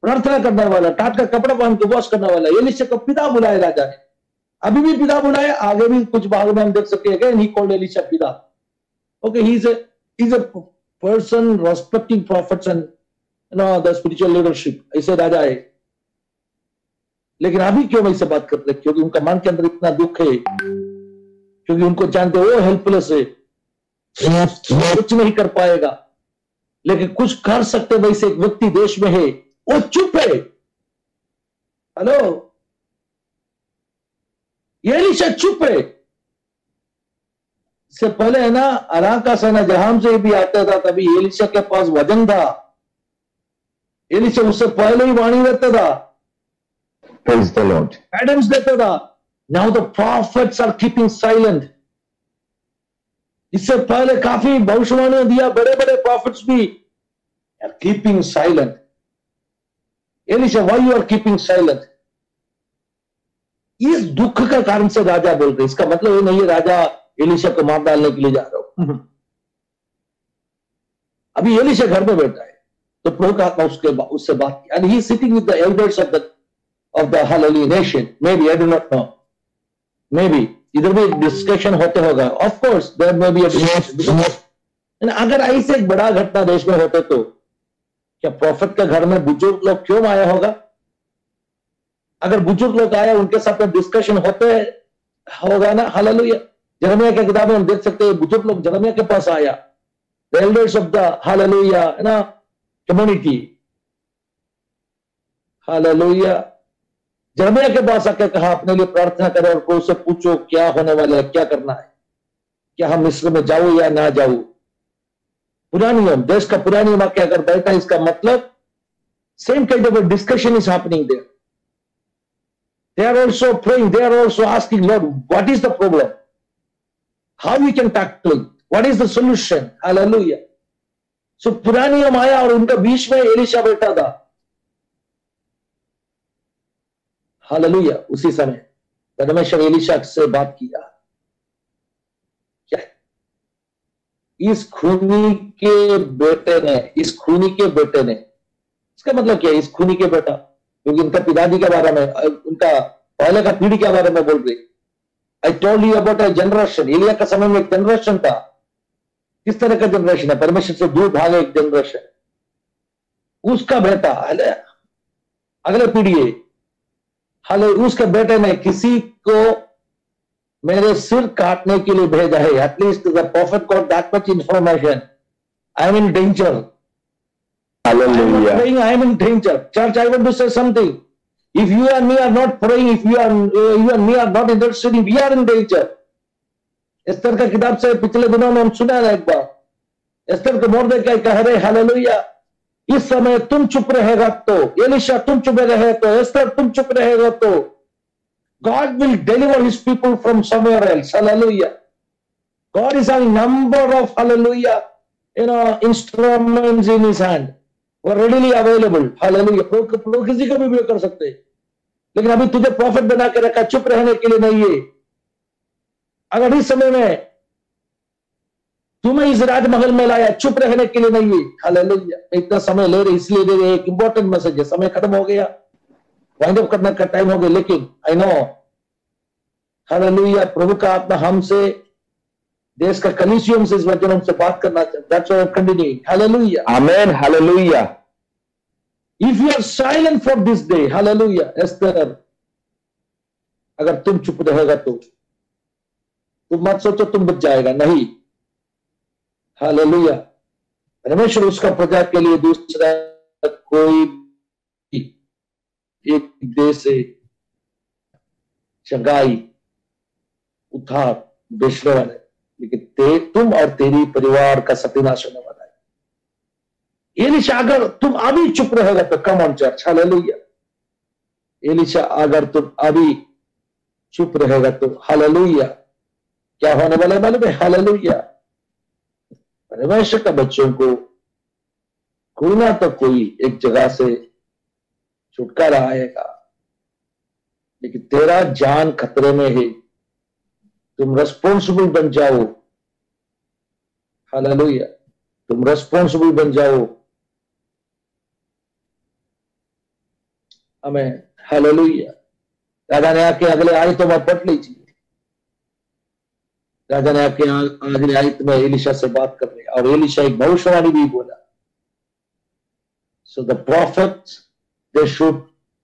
प्रार्थना करने वाला, टाट का कपड़ा पहन के वॉश करने वाला। एलीशा को पिता बुलाया राजा ने, अभी भी पिता बुलाया, आगे भी कुछ भाग में हम देख सकते हैं ही कॉल्ड एलीशा पिता। Okay, he is a person respecting prophets and the spiritual leadership, ऐसे राजा है। लेकिन अभी क्यों ऐसे बात करते हैं? क्योंकि उनका मन के अंदर इतना दुख है, क्योंकि उनको जानते वो हेल्पलेस है, कुछ नहीं कर पाएगा। लेकिन कुछ कर सकते वैसे एक व्यक्ति देश में है, वो चुप है। हेलो, एलीशा चुप है। इससे पहले है ना अराम का सेना जहां से भी आता था, तभी एलीशा के पास वजन था। एलीशा उससे पहले ही वाणी देता था, Praise the Lord. गाइडेंस देता था। Now the prophets are keeping silent. इससे पहले काफी भविष्यवाणी दिया, बड़े बड़े प्रॉफिट्स भी are keeping silent. Elisha, why you are keeping silent? इस दुख का कारण से राजा बोल रहे। इसका मतलब ये नहीं है राजा एलीशा को मार डालने के लिए जा रहा हूं। अभी एलीशा घर में बैठा है, तो प्रभु का आत्मा उससे बात की, and he is sitting with the elders of the hallelujah nation. Maybe, I do not know, maybe इधर भी डिस्कशन होते होगा। Of course there may be a discussion. अगर ऐसे एक बड़ा घटना देश में होते तो क्या प्रॉफिट के घर में बुजुर्ग लोग क्यों आया होगा? अगर बुजुर्ग लोग आया, उनके साथ में डिस्कशन होते होगा ना। हालेलुया, यिर्मयाह की किताब में हम देख सकते हैं, बुजुर्ग लोग यिर्मयाह के पास आया, the elders of the hallelujah community. Hallelujah, यिर्मयाह के पास आकर कहा अपने लिए प्रार्थना करो और कोई से पूछो क्या होने वाला है, क्या करना है, क्या हम मिस्र में जाऊं या ना जाऊं। पूरा नियम, देश का पूरा नियम आके अगर बैठा, इसका मतलब same kind of discussion is happening there. They are also praying, they are also asking, Lord, what is the problem? How we can tackle it? What is the solution? Hallelujah. So पुरानी नियम आया और उनका बीच में एलीशा बैठा था। हालेलुया, उसी समय परमेश्वर एलीशा से बात किया। क्या इस खूनी के बेटे ने, इसका मतलब क्या है? इस खूनी के बेटा, क्योंकि उनका पिताजी के बारे में, उनका पहले का पीढ़ी के बारे में बोल रही। I told you about a generation. एलिया का समय में एक जनरेशन था। किस तरह का जनरेशन है? परमेश्वर से दूर भागे एक जनरेशन, उसका बेटा अगले पीढ़ी है। हाले उसके बेटे ने किसी को मेरे सिर काटने के लिए भेजा है। At least the profit got that much information, I am in danger. Hallelujah. I am in danger. Church, I want to say something. If you and me are not praying, if you and me are not interceding, we are in danger. Esther का किताब से पिछले दिनों में हम सुना है एक बार। एस्तर को मोर्देकाई कह रहे हालेलुया, इस समय तुम चुप रहेगा तो, एलीशा तुम चुप रहे तो, एस्तर तुम चुप रहेगा तो, God will deliver his people from somewhere else. Hallelujah. God is having number of hallelujah, instruments in his hand. वो readily available. Hallelujah. प्रभु किसी को भी कर सकते हैं, लेकिन अभी तुझे प्रॉफिट बना के रखा, चुप रहने के लिए नहीं है। अगर इस समय में तुम्हें इस राजमहल में लाया, चुप रहने के लिए नहीं है। हालेलुया। इतना समय ले रहे इसलिए दे रहे, एक इंपॉर्टेंट मैसेज है। समय खत्म हो गया, वाइंड अप करने का टाइम हो गया, लेकिन आई नो हालेलुया। प्रभु का आत्मा हमसे, देश का कलीसिया से इस वचन हमसे बात करना चाहता है। That's why I'm continuing. Hallelujah. Amen. Hallelujah. If you are silent for this day, hallelujah. Esther, अगर तुम चुप रहेगा तो तुम मत सोचो तुम बच जाएगा, नहीं। हालेलुया। परमेश्वर उसका प्रजा के लिए दूसरा कोई एक देश से चंगाई, उद्धार बेचने वाले, लेकिन तुम और तेरी परिवार का सत्यानाश होने वाला है। एलिशा, अगर तुम अभी चुप रहेगा तो come on church, hallelujah. Elisha, अगर तुम अभी चुप रहेगा तो हालेलुया, क्या होने वाला है मालूम है? हालेलुया। परमेश्वर का बच्चों को कोई ना तो कोई एक जगह से छुटकारा आएगा, लेकिन तेरा जान खतरे में है, तुम रेस्पॉन्सिबल बन जाओ। हालेलुया, तुम रेस्पॉन्सिबल बन जाओ। हमें हालेलुया। राजा ने आके अगले आयत में पढ़ लीजिए। राजा ने आके अगले आयत में एलिशा से बात कर रहे, और एलिशा एक भविष्यवाणी भी बोला। So the prophets, they should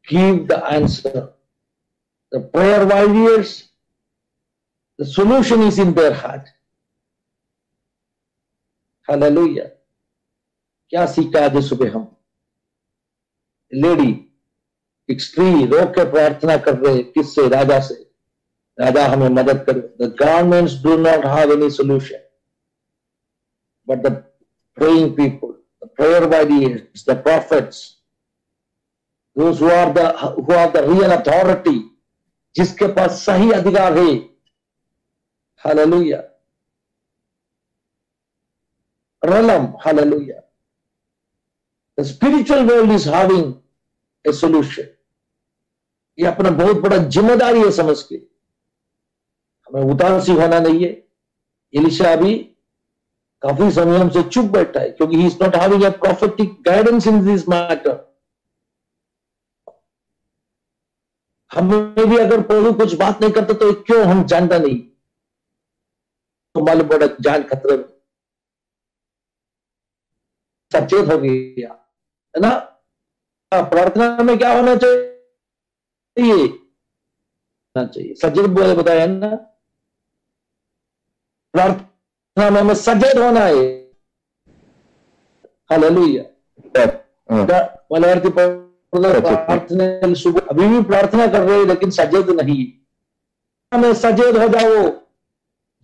give the answer. The prayer warriors, the solution is in their heart. Hallelujah. क्या सीखा आज सुबह हम? लेडी, एक स्त्री रो के प्रार्थना कर रहे, किससे? राजा से। राजा हमें मदद करो। The governments do not have any solution, but the praying people, the prayer warriors, the prophets, those who are the real authority, जिसके पास सही अधिकार है। हालेलुया। रलम, hallelujah. The spiritual world is having a solution. ये अपना बहुत बड़ा जिम्मेदारी है समझ के, हमें उदासी होना नहीं है। एलिशा अभी काफी समय हमसे चुप बैठा है, क्योंकि he is not having a prophetic guidance in this matter. हमें भी अगर प्रभु कुछ बात नहीं करते तो क्यों हम जानता नहीं, तो मालूम पड़ा जान खतरे में, सचेत हो गया, है ना। प्रार्थना में क्या होना चाहिए? सचेत बताया ना, प्रार्थना में हमें सचेत होना है। हालेलुया। प्रार्थना सुबह अभी भी प्रार्थना कर रहे हैं, लेकिन सचेत नहीं। हमें सचेत हो जाओ,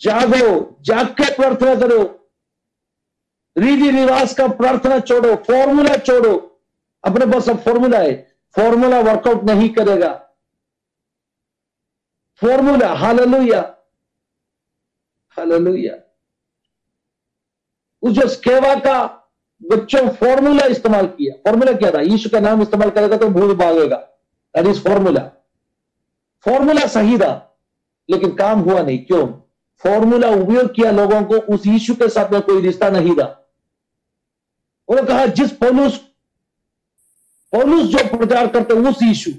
जागो, जाग के प्रार्थना करो। रीति रिवाज का प्रार्थना छोड़ो, फॉर्मूला छोड़ो। अपने पास अब फॉर्मूला है, फॉर्मूला वर्कआउट नहीं करेगा। Formula, hallelujah, hallelujah. उस जो स्केवा का बच्चों फॉर्मूला इस्तेमाल किया। फॉर्मूला क्या था? यीशु का नाम इस्तेमाल करेगा तो भूत भागेगा। That is formula. फॉर्मूला सही था, लेकिन काम हुआ नहीं। क्यों? फॉर्मूला उपयोग किया लोगों को, उस यीशु के साथ में कोई रिश्ता नहीं था। उन्होंने कहा जिस पौलुस जो प्रचार करते उस यीशु,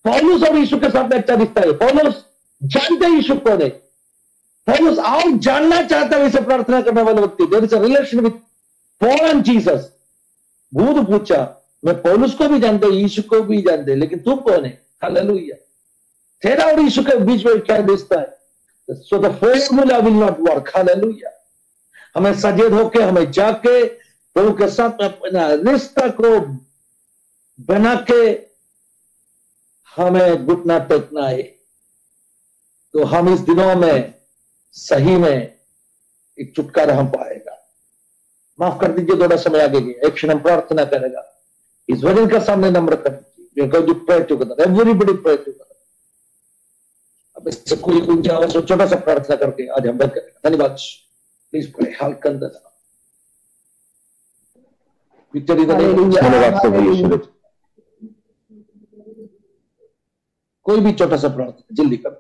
पौलुस और यीशु के साथ में अच्छा रिश्ता है। पौलुस जानते यीशु कौन है, पौलुस और जानना चाहता है इसे प्रार्थना करने वाले व्यक्ति। There is a relation with Paul and Jesus. भूत पूछा, मैं पौलुस को भी जानते, यीशु को भी जानते, लेकिन तू कौन है? हालेलुया। तेरा और यीशु के बीच में क्या रिश्ता है? So the formula will not work. Hallelujah. हमें सचेत होके, हमें जाके प्रभु के साथ अपना रिश्ता को बना के हमें घुटना टेकना है, तो हम इस दिनों में सही में एक छुटकारा हम पाएगा। माफ कर दीजिए, थोड़ा समय आगे गया। एक क्षण हम प्रार्थना करेगा। इस वचन का सामने नम्र कर दीजिए। Everybody pray together. अब इससे कोई गुंजाइश हो, छोटा सा प्रार्थना करके आज हम बंद करेंगे। धन्यवाद। Please pray. हाल कंदर विक्टरी। धन्यवाद प्रभु यीशु। कोई भी छोटा सा प्रार्थना जल्दी करो।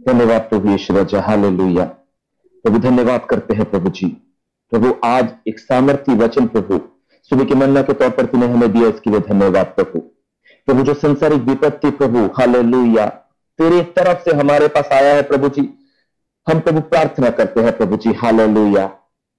धन्यवाद प्रभु यीशु राजा। हालेलुया। प्रभु धन्यवाद करते हैं प्रभु जी। प्रभु आज एक सामर्थी वचन प्रभु सुबह के मन्ना के तौर पर तूने हमें दिया, इसके लिए धन्यवाद प्रभु। प्रभु जो संसारिक विपत्ति प्रभु हालेलुया तेरी तरफ से हमारे पास आया है प्रभु जी, हम प्रभु प्रार्थना करते हैं प्रभु जी हालेलुया।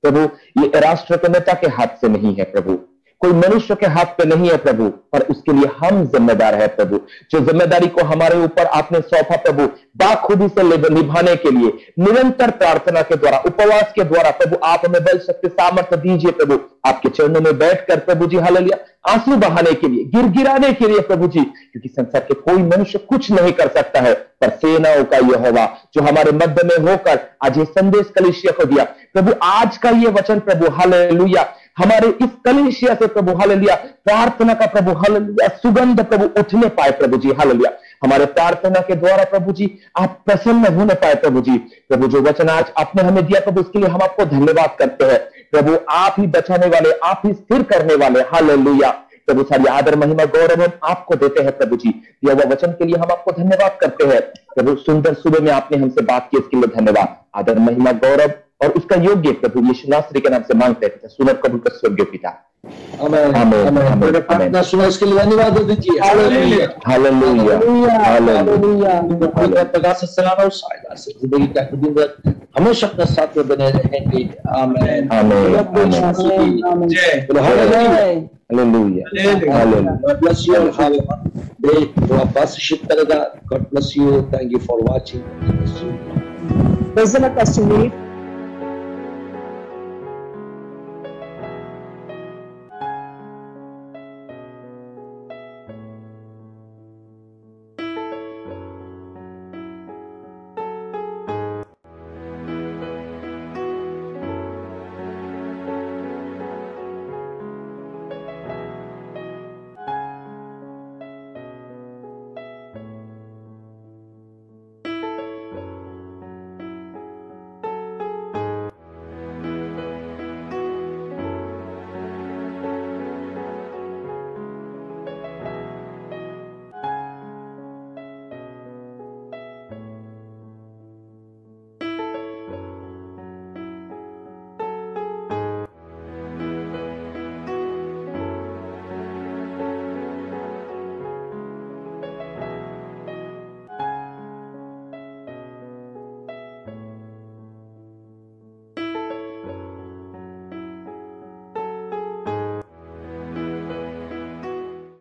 प्रभु ये राष्ट्र के नेता के हाथ से नहीं है प्रभु, कोई मनुष्य के हाथ पे नहीं है प्रभु, पर उसके लिए हम जिम्मेदार है प्रभु। जो जिम्मेदारी को हमारे ऊपर आपने सौंपा प्रभु, बाखूबी से निभाने के लिए निरंतर प्रार्थना के द्वारा, उपवास के द्वारा प्रभु आप हमें बल शक्ति सामर्थ्य दीजिए प्रभु। आपके चरणों में बैठकर प्रभु जी हालेलुया आंसू बहाने के लिए, गिड़गिड़ाने के लिए प्रभु जी, क्योंकि संसार के कोई मनुष्य कुछ नहीं कर सकता है, पर सेनाओं का यहोवा जो हमारे मध्य में होकर आज ये संदेश कलीसिया को दिया प्रभु, आज का ये वचन प्रभु हालेलुया हमारे इस कलीसिया से प्रभु हालेलुया प्रार्थना का प्रभु हालेलुया सुगंध प्रभु उठने पाए प्रभु जी हालेलुया। हमारे प्रार्थना के द्वारा प्रभु जी आप प्रसन्न होने पाए प्रभु जी। प्रभु जो वचन आज आपने हमें दिया प्रभु, इसके लिए हम आपको धन्यवाद करते हैं प्रभु। आप ही बचाने वाले, आप ही स्थिर करने वाले हालेलुया प्रभु। सारी आदर महिमा गौरव हम आपको देते हैं प्रभु जी। दिया हुआ वचन के लिए हम आपको धन्यवाद करते हैं प्रभु। सुंदर सुबह में आपने हमसे बात की, इसके लिए धन्यवाद। आदर महिमा गौरव और उसका योग्य प्रभु यीशु नासरी के नाम से मांगते हैं, सुनर कबूल कर स्वर्गीय पिता। आमीन आमीन। प्रार्थना सुना, इसके लिए धन्यवाद दीजिए। Hallelujah hallelujah hallelujah. प्रकाश से सलाम और साइदा से जिंदगी का दिन रात हमेशा अपने साथ में बने रहेंगे। आमीन आमीन आमीन। जय hallelujah hallelujah. God bless you and have a day to appreciate करेगा। God bless you. Thank you for watching. Praise the Lord, Pastor Lee.